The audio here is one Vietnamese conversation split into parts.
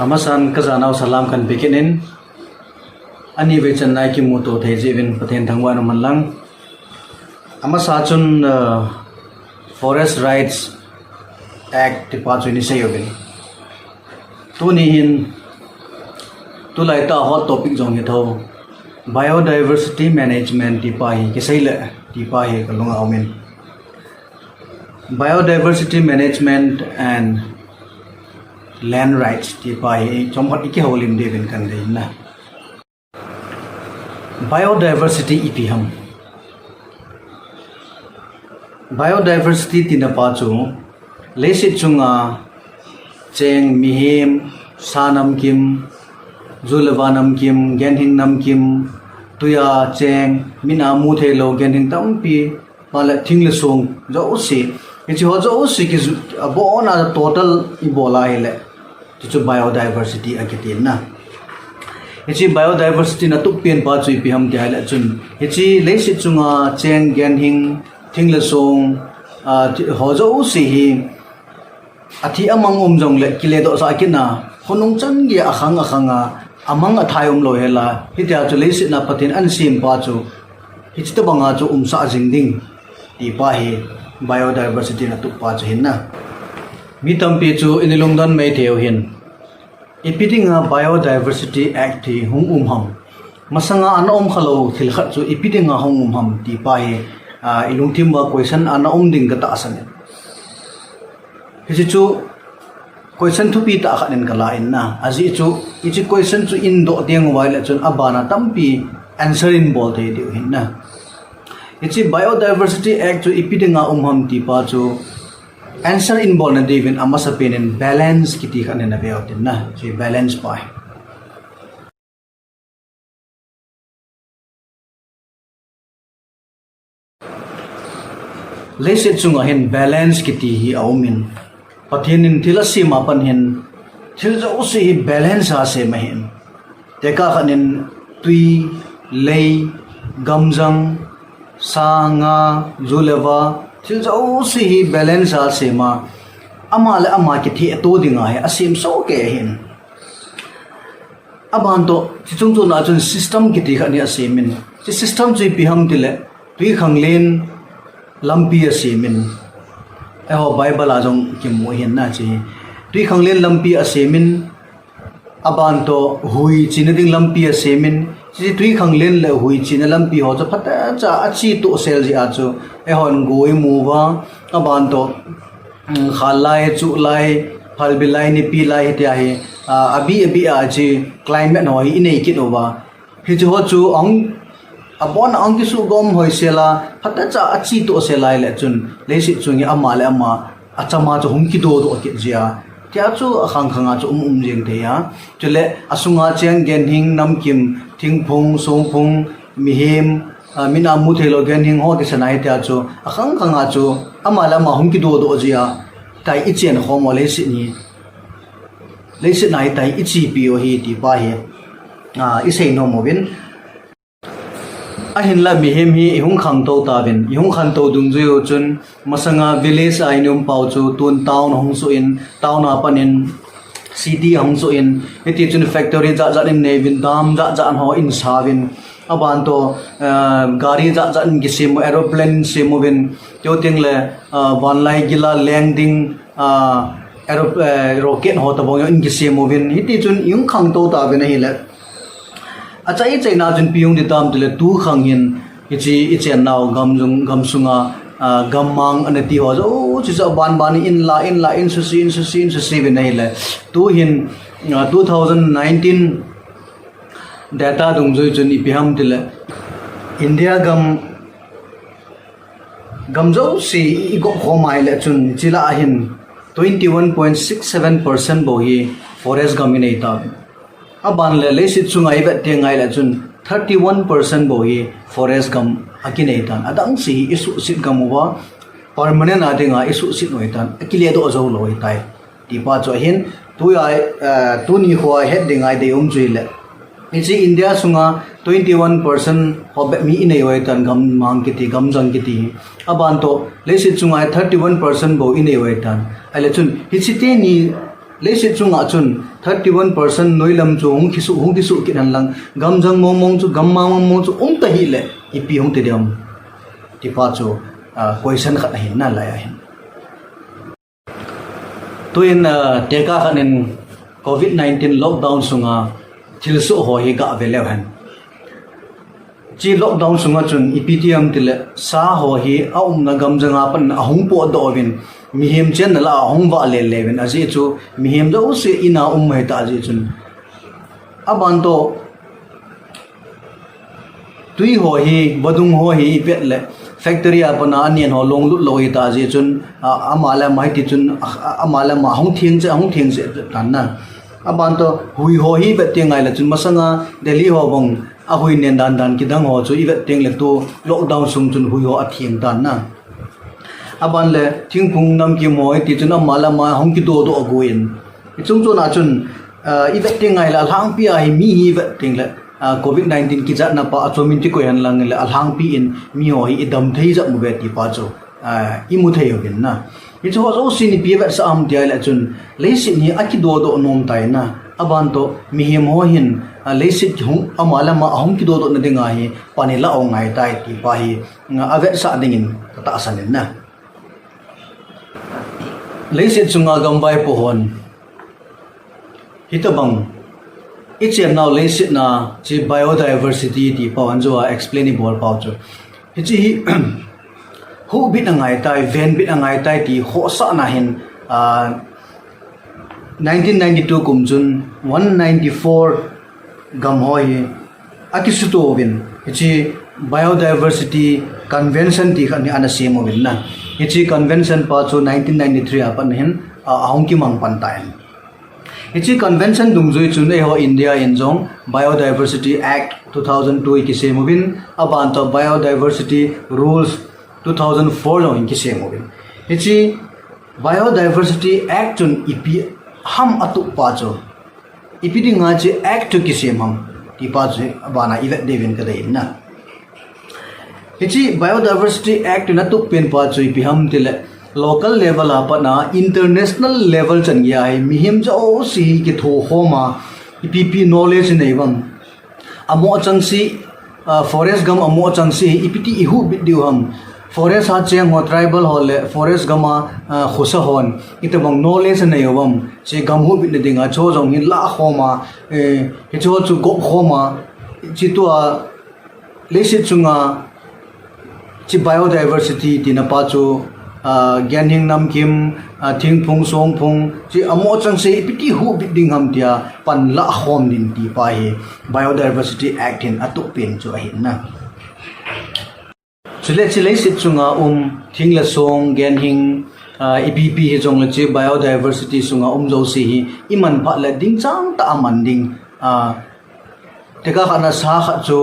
Amasan kazanaw salam kan bikinin ani vechan nai ki muto thejivin pathen thangwa no manlang amasa chun forest rights act pa chuni sayobin tuni hin tu lai ta hot topic jong hi tho biodiversity management ti pa hi ke saila ti pa hi kalunga aumin biodiversity management and land rights ti pai chomhot iki holim devin kan dei na biodiversity ipiham biodiversity tina pa chu lesit chunga cheng mihim sanam kim zulavanam kim genhin nam kim tuya cheng mina mu thelo genhin tampi pala thingle song jo si ichi ho jo si ki bo na total ibola hele chu biodiversity akitin na ichi biodiversity na tu pian pa chui pi ham ti hala chun ichi leisi chunga cheng gen hing thingle song ho jo si hi athi amang jong le kile do sa kina honung chang gi akhanga amang athayom lo hela hitia chu leisi na patin an sim pa chu hichi to banga chu sa jingding ti pa hi biodiversity na tu pa chu hin na mi tampi chu inilungdan mai theo hin ipidinga biodiversity act hi hung ham masanga anom khalo thil khat chu ipidinga hung ham ti pa hi ilungthim wa question anom ding ka ta asan hi chu question thu pi ta khanin kala in na aji chu ichi question chu in do deng wai la chun abana tampi answer in bol the di hin na ichi biodiversity act chu ipidinga ham ti pa chu answer in bol na devin amasa penin balance kiti khanin na beotin na chi balance pai lesit chunga hin balance kiti hi aumin pathenin thilasi mapan hin thiljo si hi balance a se mahin teka khanin tui lei gamjang sanga zuleva thiljo si hi balance a se ma ama le ama ki thi to dinga he asim so ke hin aban to chichung chu na chun system ki ti khani asimin chi system chi piham tile tui khanglen lampi asimin eho bible ajong ki mo hin na chi tui khanglen lampi asimin aban to hui chinading lampi asimin chi tui khanglen le hui china lampi ho cha phata cha achi to sel ji a chu ehon goi muwa aban to khalai chu lai phalbilai ni pi lai tia hi abi a chi climate no hi nei ki no ba hi chu ho chu ong abon ong ki su gom hoi sela phata cha achi to selai le chun leisi chungi ama le ama achama chu hum ki do do ki jia tia chu khanga chu jeng the ya chule asunga cheng gen hing nam kim thingphung songphung mihim mina mu thelo gen hing ho ti sanai tia chu khanga chu ama la ma hum ki do do jia tai ichen homo leisi ni leisi nai tai ichi pi o hi ti pa hi isei no movin ahin la mihim hi ihung khang to ta bin ihung khan to dung ju chun masanga village ainum pau chu tun town hong su in town apanin city hong su in eti chun factory ja in nevin dam ja ho in savin aban to gari ja in gisim aeroplane simovin to tingle van lai gila landing rocket ho ta bong in gisimovin eti chun ihung khang to ta bin hi le achai chaina jun piung di tam tile tu khangin ichi naw gamsunga gammang anati ho jo chi sa ban in su si bin nei le tu hin 2019 data dung joi chun ipiham tile india gam jo si igo khomai le chun chila hin 21.67% bo hi forest gaminei ta aban le lesit chunga ibe tengai la chun 31% bo hi forest gam akinei tan adang si isu sit gamuwa permanent adinga isu sit noi tan akile do zo loi tai ti pa cho hin tu ni khwa heading ai de juile ichi india sunga 21% hobe mi inei oi tan gam mang kiti gam jang kiti aban to lesit chunga 31% bo inei oi tan ale chun hichite ni lấy sự chung ngã chun 31% noi lam chu hung kisu kinan lang gam jang mong chu gam ma mong chu ta hi le ipi hung te diam ti pa chu question khat hin na la ya hin tuin teka khanin COVID-19 lockdown sunga thilsu ho hi ga velew han chi lockdown sunga chun iptm tile sa ho hi na gam janga pan ahung po do bin mihim chen la ahung ba le levin aji chu mihim do se ina mai ta ji chun aban to tui ho hi badung ho hi pet le factory apana anian ho long lut loi ta ji chun amala mai ti chun amala ma hung thieng se tan na aban to hui ho hi bet tengai la chun masanga delhi ho bong a hui nen dan ki dang ho chu i bet teng le tu lockdown sum chun hui ho a thieng tan na aban le thing phung nam ki moi ti chun amala ma hung ki do aguin chung chu na chun i bet tengai la hang pi ai mi hi bet teng le COVID-19 ki jat na pa achomin ti ko yan lang le alhang pi in mi ho hi idam thei ja mu be ti pa chu i mu thei ho bin na i chu ho sin pi vet sa am dia la chun leisin hi aki do nom tai na aban to mi hi mo hin leisit hung amala ma hung ki do na dinga hi pani la ong ngai tai ti pa hi avet sa dingin ta sanin na leisit chunga gambai po hon hitabang ichiam now leisit na chi biodiversity ti pawan jo explain bol pau chu hi hu bit angai tai ven bit angai tai ti ho sa na hin 1992 kumjun 194 gam hoi akisuto win hi biodiversity convention ti khani ana semo win na hi convention pa chu 1993 apan hin ahong ki mang pan tai hi convention dumjoi chun ho India injong biodiversity act 2002 ki semo win aban to biodiversity rules 2004 lo inki semo win hi biodiversity act chun ipi ham atu pa cho ipi ding nga chi act ki sem ham ti pa che bana ivet devin ka dei na hi biodiversity act na tu pen pa cho ipi ham tile local level apa na international level chan ya ai mihim jo si ki tho homa ipi knowledge nei bang amo chang si forest gam amo chang si ipiti ihu bit diu ham forest ha cheng ho tribal hole forest gama khusa hon itabang knowledge nei obam che gam hu bit dinga cho jong hin la khoma he cho chu go khoma chi to lesit chunga chi biodiversity tina pa chu gyanhing nam kim thing phung song phung chi amo chang se ipiti hu bit ding ham tia pan la khom din ti pa he biodiversity act in atu pen chu hin na chile sit chunga thing la song gyanhing EPP he jong la chi biodiversity sunga jo si hi iman pha la ding chang ta man ding teka khana sa kha chu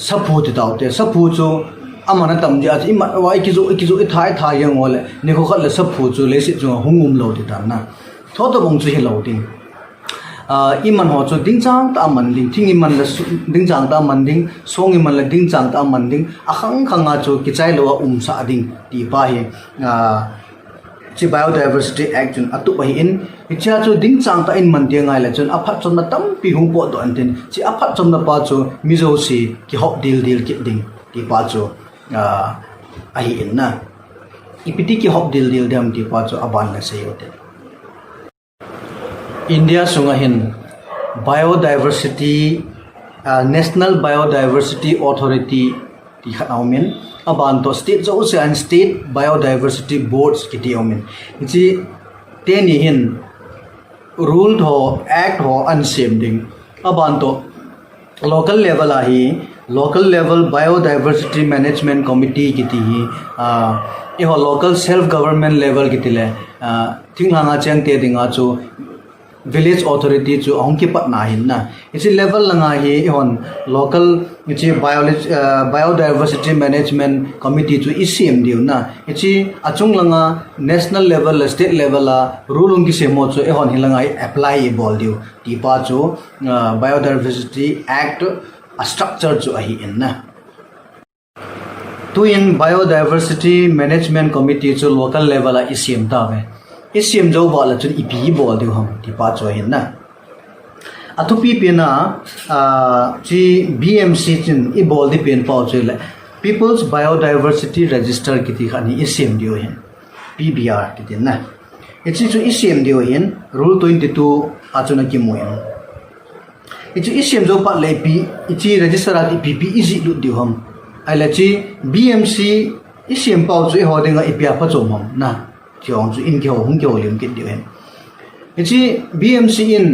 saphu ti taw te saphu chu amana tam dia chi ma wa ikizu thai yang ole ne ko khat la saphu chu le sit chu hungum lo ti tan na tho to bong chu hi lo ding iman ho chu ding chang ta man ding thing iman la ding chang ta man ding song iman la ding chang ta man ding akhang khanga chu ki chai lo sa ding ti pa hi chi biodiversity act chun atu pa hi in icha chu ding chang ta in man dia ngai la chun aphat chom na tam pi hung po do an tin chi aphat chom na pa chu mizo si ki hop dil ki ding ti pa chu ai in na ipiti ki hop dil dam ti pa chu aban la se yote India sunga hin biodiversity National Biodiversity Authority ti khanaumen aban to state zo se an state biodiversity boards ki ti aumen ji te ni hin rule tho act ho an sem ding aban to local level a hi local level biodiversity management committee ki ti hi e ho local self government level ki tile thinglanga chang te dinga chu village authority chu ongki patna hin na isi level langa hi hon local ichi biodiversity management committee chu isim diu na ichi achung langa national level state level la rule ong ki semo chu hon hilanga apply bol diu ti pa chu biodiversity act a structure chu ahi in na to in biodiversity management committee chu local level a isim ta ve ICM zo ba la chun ipi bol de ham ti pa cho hin na athupi pe na chi BMC chin I bol di pen pa cho la People's Biodiversity Register kiti khani ICM dio hin PBR kiti na ichi chu ICM dio hin rule 22 achuna ki moyen ichi ICM zo pa le pi ichi register at PP easy lu dio ham ala chi BMC ICM pa chu ho denga ipia pa chom ham na chiong chu in kyo hung kyo lim kit dio hin ichi BMC in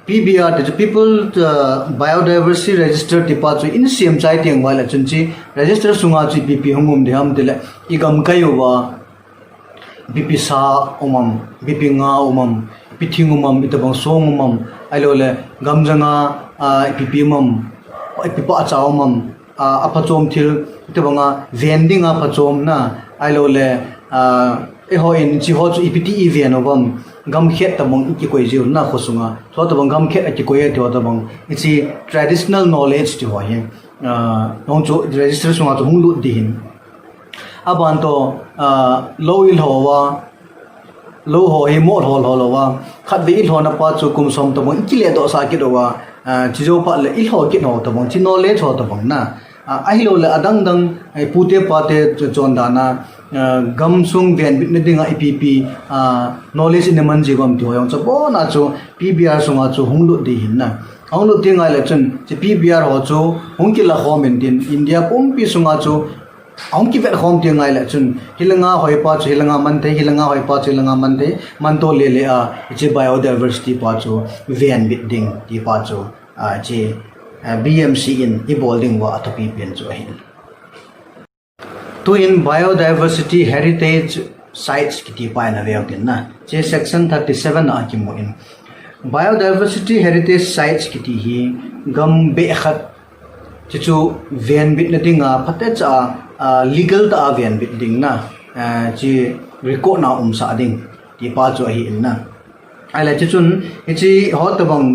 PBR the People Biodiversity Register tipa chu in CM chai tiang wala chun chi register sunga chi PP hungum de ham tele igam kayo wa BP sa umam BP nga umam pithing umam itabang song umam alole gamjanga PP umam pipa acha umam apachom thil itabanga vending apachom na alole ho in chi ho chu IPT event obam gam khet tamong ki koi jiu na khosunga tho tabang gam khet ki koi tho tabang ichi traditional knowledge ti ho he nong chu register sunga chu hung lu din aban to low il howa low ho he mo ho wa khat be il ho na pa chu kum som tamong ki le do sa ki do wa chi jo pa le il ho ki no tamong chi knowledge ho tamong na ai lo le adang dang pute pate chon dana gam sung ven bit nedinga IPP knowledge in man ji gam ti hoyong chapo na chu PBR sunga chu hunglu di hin na hunglu tinga le chun chi PBR ho chu hungki la home in India pompi sunga chu hungki vet home tinga le chun hilanga hoi pa chu hilanga man the hilanga hoi pa chu hilanga man the man to le le chi biodiversity pa chu ven bit ding ti pa chu chi BMC in evolving wa athapi pen chu hin to in biodiversity heritage sites kiti pa na ve din na che section 37 a ki mo in biodiversity heritage sites kiti hi gam be khat chu ven bit na dinga phate cha legal ta ven bit ding na chi record na sa ding ti pa chu hi in na ala chun chi hot bang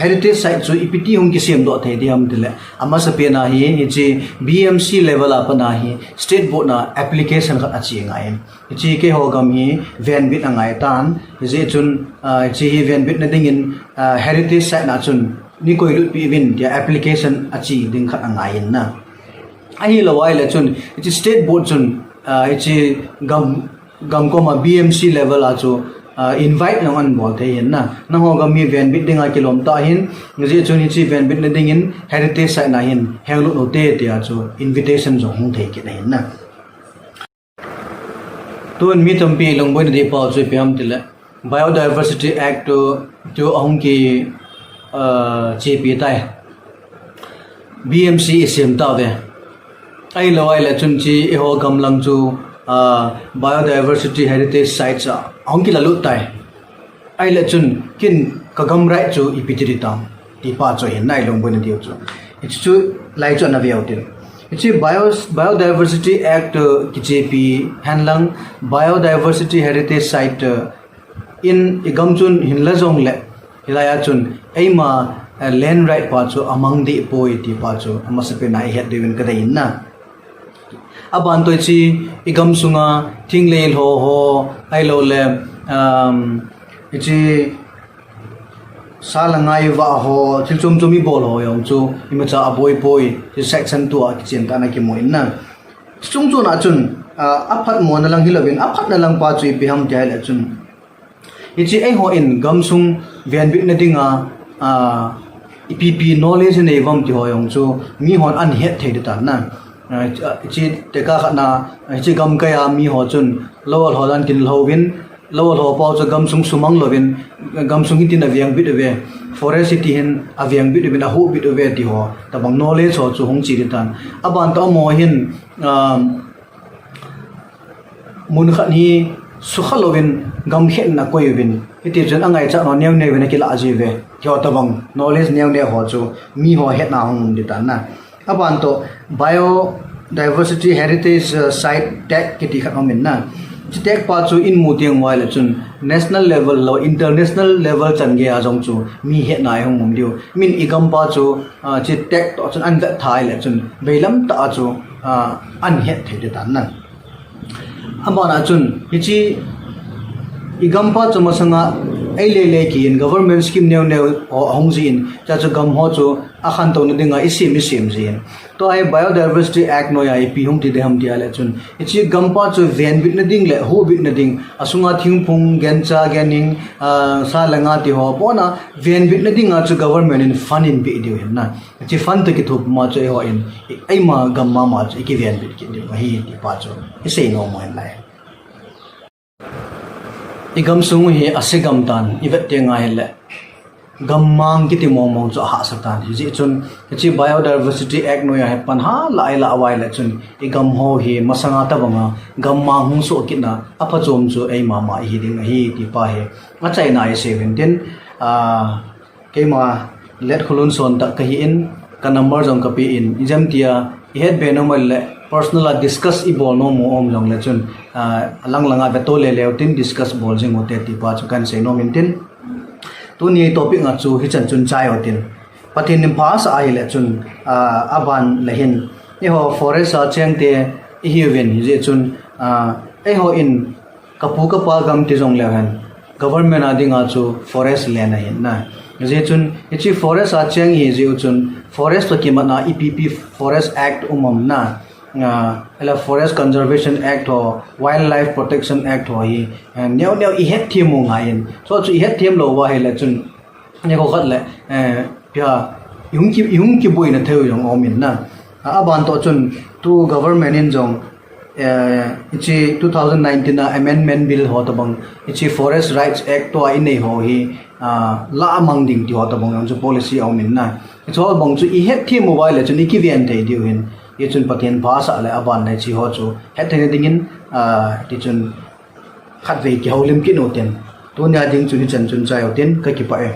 heritage site chu IPT hung ki sem do the diam dile ama sa pe na hi chi BMC level apa na hi state board na application khat achi ngai chi ke ho gam hi van bit angai tan je chun chi hi van bit na ding in heritage site na chun ni koi lut pi win dia application achi ding khat angai na ai lo wai la chun chi state board chun chi gam ko ma BMC level a chu invite nang an bol the hin na na ho ga mi van bit dinga kilom ta hin je chuni chi van bit na ding in heritage site na hin henglu no te te a chu invitation zo hung the ki na hin na ton mi tam pi long boy na de pa chu pyam tile biodiversity act to ahung ki che pi tai BMC sem ta ve ai lo ai la chun chi e ho gam lang chu biodiversity heritage sites angki la lut tai ai la chun kin kagam rai chu ipitiri tam ti pa cho hin nai long bon dio chu it's chu lai chu na viau til it's biodiversity act ki jp hanlang biodiversity heritage site in igam chun hinla jong le hilaya chun eima land right pa chu among the poi ti pa chu amasape nai het devin ka dai na aban to chi igam sunga thingle ho ai lo le chi salangai wa ho chilchum chumi bol ho yong chu imacha aboi poi chi section 2 a chen ta na ki moin na chung chu na chun aphat mo na lang hilobin aphat na lang pa chu pi ham tai la chun ichi ai ho in gam sung vian bit na dinga IPP knowledge ne vam ti ho yong chu mi hon an het thei ta na chi te ka na chi gam ka ya mi ho chun lowal ho lan kin lovin lowal ho pa chu gam sung sumang lovin gam sung tin aviang bit ave forest city hin aviang bit ave a hu bit ave ti ho ta bang knowledge ho chu hong chi tan aban to mo hin mun kha ni sukha lovin gam khen na koi vin iti chen angai cha no nyang ne ve na ki la ji ve kyo ta bang knowledge nyang ne ho chu mi ho het na hong di tan na aban to biodiversity heritage site tag kiti khamin na tag pa chu in mutiang wai chun national level lo international level chan ge ajong chu mi he nai hong mum dio min igam pa chu chi tag to chun an da thai le chun beilam ta chu an he the de tan na amana chun hi chi igampa chuma sanga ai le ki in government scheme new hongjin cha chu gam ho chu akhan to na dinga isim jin to ai biodiversity act no ya ip hum ti de ham dia le chun ichi gampa chu ven bit na ding le ho bit na ding asunga thingphung gencha gening sa langa ti ho pona ven bit na dinga chu government in fund in bi dio na ichi fund to ki thup ma chu ho in ai ma gamma ma chu ki ven bit ki dio hi ti pa chu isei no mo lai igam sung hi asigam tan ivet te ngai le gammang ki ti mong chu ha satan hi ji chun chi biodiversity act no ya pan ha lai la wai la chun igam ho hi masanga ta banga gammang hung so kina apa chom chu ei mama hi ding hi ti pa he ma chai na 17 ke ma let khulun son ta ka hi in ka number jong ka pi in exam tia het be no mal le personal discuss i bol no mo om long le chun lang langa be to le le tin discuss bol jing o te ti pa chu kan se no min tin tu ni topic nga chu hi chan chun chai o tin patin nim phas ai le chun aban le hin e ho forest a cheng te hi ven hi je chun e ho in kapu ka pa gam ti jong le han government adinga chu forest land a hin na je chun ichi forest a cheng hi je chun forest to ki mana epp forest act na ela forest conservation act ho wildlife protection act ho hi neu i het thim mo ngain so chu i het thim lo wa hele chun ne ko khat le pya yung ki boi na theu jong omin na aban to chun tu government in jong ichi 2019 na amendment bill ho to bang ichi forest rights act to ai nei ho hi la amang ding ti ho to bang chu policy omin na so bang chu i het thim mo wa le chun i ki vian thei diu hin ye chun pathian phasa le aban nei chi ho chu het thene dingin ti chun khat ve ki holim ki no ten tu nya ding chu ni chan chun chai o ten ka ki pa e